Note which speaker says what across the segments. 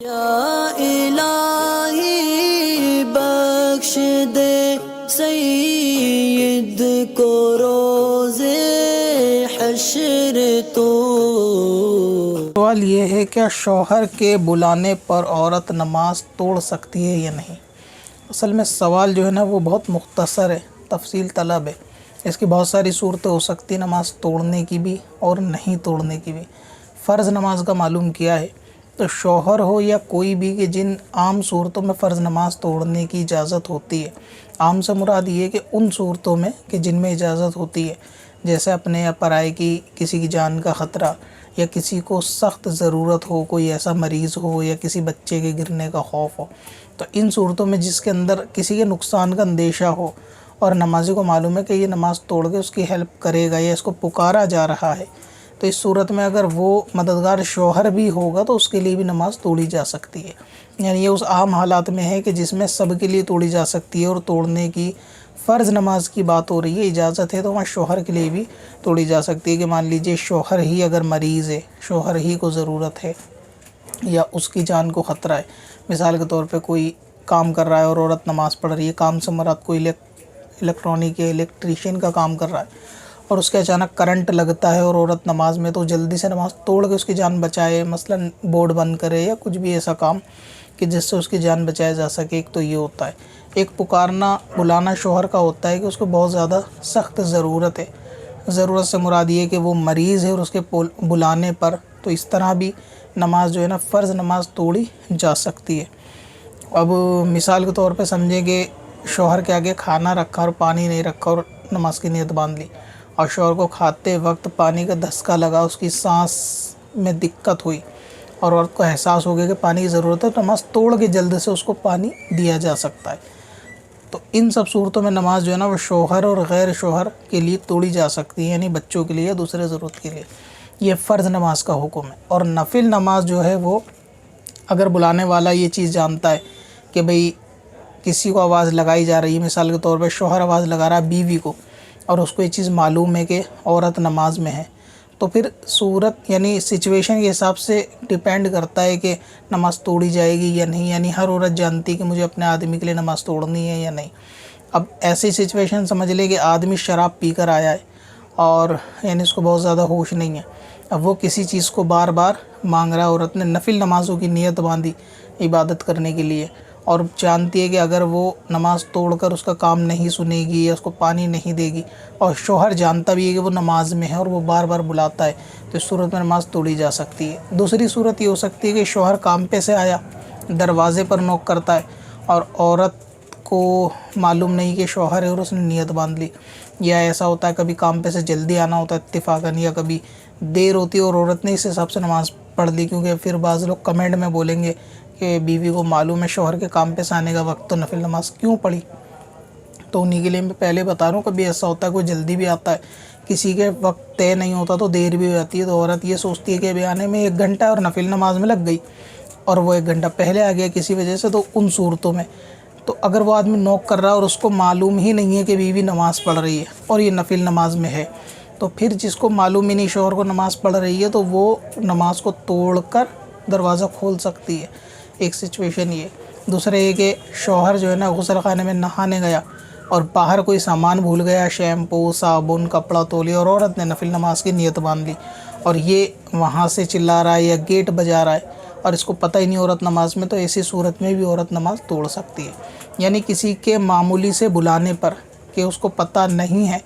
Speaker 1: یا الہی بخش دے سید کو روز حشر تو۔
Speaker 2: سوال یہ ہے کہ شوہر کے بلانے پر عورت نماز توڑ سکتی ہے یا نہیں؟ اصل میں سوال جو ہے نا وہ بہت مختصر ہے، تفصیل طلب ہے۔ اس کی بہت ساری صورتیں ہو سکتی ہیں نماز توڑنے کی بھی اور نہیں توڑنے کی بھی۔ فرض نماز کا معلوم کیا ہے تو شوہر ہو یا کوئی بھی کہ جن عام صورتوں میں فرض نماز توڑنے کی اجازت ہوتی ہے، عام سے مراد یہ ہے کہ ان صورتوں میں کہ جن میں اجازت ہوتی ہے، جیسے اپنے یا پرائے کی کسی کی جان کا خطرہ، یا کسی کو سخت ضرورت ہو، کوئی ایسا مریض ہو یا کسی بچے کے گرنے کا خوف ہو، تو ان صورتوں میں جس کے اندر کسی کے نقصان کا اندیشہ ہو اور نمازی کو معلوم ہے کہ یہ نماز توڑ کے اس کی ہیلپ کرے گا یا اس کو پکارا جا رہا ہے، تو اس صورت میں اگر وہ مددگار شوہر بھی ہوگا تو اس کے لیے بھی نماز توڑی جا سکتی ہے۔ یعنی یہ اس عام حالات میں ہے کہ جس میں سب کے لیے توڑی جا سکتی ہے اور توڑنے کی فرض نماز کی بات ہو رہی ہے، اجازت ہے، تو وہاں شوہر کے لیے بھی توڑی جا سکتی ہے کہ مان لیجئے شوہر ہی اگر مریض ہے، شوہر ہی کو ضرورت ہے یا اس کی جان کو خطرہ ہے، مثال کے طور پہ کوئی کام کر رہا ہے اور عورت نماز پڑھ رہی ہے، کام سے مراد کوئی الیکٹرانک یا الیکٹریشین کا کام کر رہا ہے اور اس کے اچانک کرنٹ لگتا ہے اور عورت نماز میں، تو جلدی سے نماز توڑ کے اس کی جان بچائے، مثلا بورڈ بند کرے یا کچھ بھی ایسا کام کہ جس سے اس کی جان بچایا جا سکے۔ ایک تو یہ ہوتا ہے، ایک پکارنا بلانا شوہر کا ہوتا ہے کہ اس کو بہت زیادہ سخت ضرورت ہے، ضرورت سے مراد یہ کہ وہ مریض ہے اور اس کے بلانے پر، تو اس طرح بھی نماز جو ہے نا فرض نماز توڑی جا سکتی ہے۔ اب مثال کے طور پہ سمجھیں کہ شوہر کے آگے کھانا رکھا اور پانی نہیں رکھا اور نماز کی نیت باندھ لی، اور شوہر کو کھاتے وقت پانی کا دھسکا لگا، اس کی سانس میں دقت ہوئی اور عورت کو احساس ہو گیا کہ پانی کی ضرورت ہے، تو نماز توڑ کے جلد سے اس کو پانی دیا جا سکتا ہے۔ تو ان سب صورتوں میں نماز جو ہے نا وہ شوہر اور غیر شوہر کے لیے توڑی جا سکتی ہے، یعنی بچوں کے لیے یا دوسرے ضرورت کے لیے۔ یہ فرض نماز کا حکم ہے۔ اور نفل نماز جو ہے وہ اگر بلانے والا یہ چیز جانتا ہے کہ بھئی کسی کو آواز لگائی جا رہی ہے، مثال کے طور پہ شوہر آواز لگا رہا ہے بیوی کو، اور اس کو یہ چیز معلوم ہے کہ عورت نماز میں ہے، تو پھر صورت یعنی سچویشن کے حساب سے ڈیپینڈ کرتا ہے کہ نماز توڑی جائے گی یا نہیں۔ یعنی ہر عورت جانتی ہے کہ مجھے اپنے آدمی کے لیے نماز توڑنی ہے یا نہیں۔ اب ایسی سچویشن سمجھ لے کہ آدمی شراب پی کر آیا ہے اور یعنی اس کو بہت زیادہ ہوش نہیں ہے، اب وہ کسی چیز کو بار بار مانگ رہا ہے، عورت نے نفل نمازوں کی نیت باندھی عبادت کرنے کے لیے، اور جانتی ہے کہ اگر وہ نماز توڑ کر اس کا کام نہیں سنے گی یا اس کو پانی نہیں دے گی، اور شوہر جانتا بھی ہے کہ وہ نماز میں ہے اور وہ بار بار بلاتا ہے، تو اس صورت میں نماز توڑی جا سکتی ہے۔ دوسری صورت یہ ہو سکتی ہے کہ شوہر کام پہ سے آیا، دروازے پر نوک کرتا ہے اور عورت کو معلوم نہیں کہ شوہر ہے اور اس نے نیت باندھ لی، یا ایسا ہوتا ہے کبھی کام پہ سے جلدی آنا ہوتا ہے اتفاقاً، یا کبھی دیر ہوتی ہے اور عورت نے اس حساب سے نماز پڑھ لی، کیونکہ پھر بعض لوگ کمنٹ میں بولیں گے کہ بیوی کو معلوم ہے شوہر کے کام پہ سے آنے کا وقت، تو نفل نماز کیوں پڑھی؟ تو انہی کے لیے میں پہلے بتا رہا ہوں، کبھی ایسا ہوتا ہے کوئی جلدی بھی آتا ہے، کسی کے وقت طے نہیں ہوتا تو دیر بھی ہو جاتی ہے، تو عورت یہ سوچتی ہے کہ ابھی آنے میں 1 گھنٹہ اور نفل نماز میں لگ گئی اور وہ 1 گھنٹہ پہلے آ گیا کسی وجہ سے، تو ان صورتوں میں تو اگر وہ آدمی نوک کر رہا ہے اور اس کو معلوم ہی نہیں ہے کہ بیوی نماز پڑھ رہی ہے اور یہ نفل نماز میں ہے، تو پھر جس کو معلوم ہی نہیں شوہر کو نماز پڑھ رہی ہے تو وہ نماز کو توڑ کر دروازہ کھول سکتی ہے۔ ایک سچویشن یہ۔ دوسرا یہ کہ شوہر جو ہے نا غسل خانے میں نہانے گیا اور باہر کوئی سامان بھول گیا، شیمپو، صابن، کپڑا تولیہ، اور عورت نے نفل نماز کی نیت باندھ لی اور یہ وہاں سے چلا رہا ہے یا گیٹ بجا رہا ہے اور اس کو پتہ ہی نہیں عورت نماز میں، تو ایسی صورت میں بھی عورت نماز توڑ سکتی ہے۔ یعنی کسی کے معمولی سے بلانے پر کہ اس کو پتہ نہیں ہے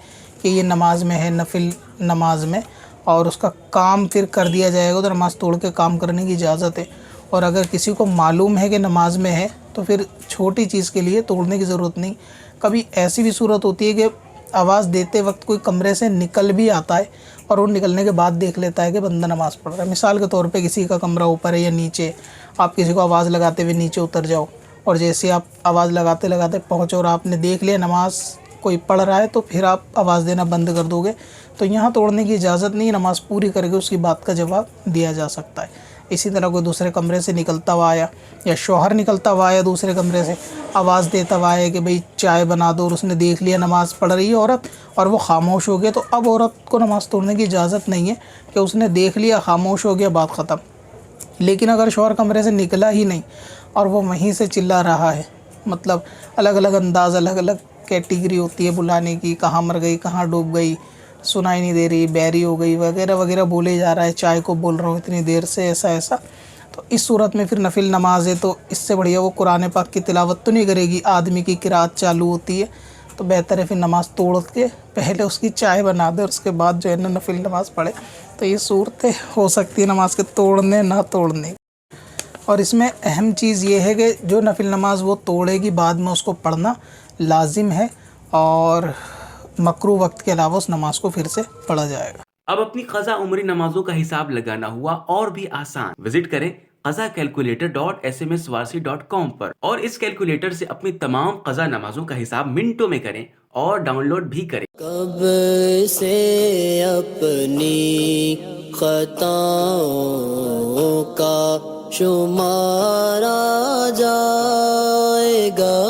Speaker 2: کہ یہ نماز میں ہے، نفل نماز میں، اور اس کا کام پھر کر دیا جائے گا، تو نماز توڑ کے کام کرنے کی اجازت ہے۔ اور اگر کسی کو معلوم ہے کہ نماز میں ہے تو پھر چھوٹی چیز کے لیے توڑنے کی ضرورت نہیں۔ کبھی ایسی بھی صورت ہوتی ہے کہ آواز دیتے وقت کوئی کمرے سے نکل بھی آتا ہے اور وہ نکلنے کے بعد دیکھ لیتا ہے کہ بندہ نماز پڑھ رہا ہے۔ مثال کے طور پہ کسی کا کمرہ اوپر ہے یا نیچے، آپ کسی کو آواز لگاتے ہوئے نیچے اتر جاؤ، اور جیسے آپ آواز لگاتے لگاتے پہنچو اور آپ نے دیکھ لیا نماز کوئی پڑھ رہا ہے، تو پھر آپ آواز دینا بند کر دو گے، تو یہاں توڑنے کی اجازت نہیں، نماز پوری کر کے اس کی بات کا جواب دیا جا سکتا ہے۔ اسی طرح کوئی دوسرے کمرے سے نکلتا ہوا آیا یا شوہر نکلتا ہوا آیا دوسرے کمرے سے، آواز دیتا ہوا آیا کہ بھئی چائے بنا دو، اور اس نے دیکھ لیا نماز پڑھ رہی ہے عورت اور وہ خاموش ہو گیا، تو اب عورت کو نماز توڑنے کی اجازت نہیں ہے کہ اس نے دیکھ لیا، خاموش ہو گیا، بات ختم۔ لیکن اگر شوہر کمرے سے نکلا ہی نہیں اور وہ وہیں سے چلا رہا ہے، مطلب الگ الگ انداز، الگ الگ کیٹیگری ہوتی ہے بلانے کی، کہاں مر گئی، کہاں ڈوب گئی، سنائی نہیں دے رہی، بیری ہو گئی وغیرہ وغیرہ بولے جا رہا ہے، چائے کو بول رہا ہوں اتنی دیر سے، ایسا ایسا، تو اس صورت میں پھر نفل نماز ہے تو اس سے بڑھیا وہ قرآن پاک کی تلاوت تو نہیں کرے گی، آدمی کی قرات چالو ہوتی ہے، تو بہتر ہے پھر نماز توڑ کے پہلے اس کی چائے بنا دے اور اس کے بعد جو ہے نا نفل نماز پڑھے. تو یہ صورتیں ہو سکتی ہے نماز کے توڑنے نہ توڑنے. اور اس میں اہم چیز یہ ہے کہ جو نفل نماز وہ توڑے گی بعد میں اس کو پڑھنا لازم ہے، اور مکروہ وقت کے علاوہ اس نماز کو پھر سے پڑھا جائے گا.
Speaker 3: اب اپنی قضا عمری نمازوں کا حساب لگانا ہوا اور بھی آسان. وزٹ کریں qazakalculator.smswarsi.com پر اور اس کیلکولیٹر سے اپنی تمام قضا نمازوں کا حساب منٹوں میں کریں اور ڈاؤن لوڈ بھی کریں.
Speaker 1: کب سے اپنی خطاؤں کا شمارا جائے گا.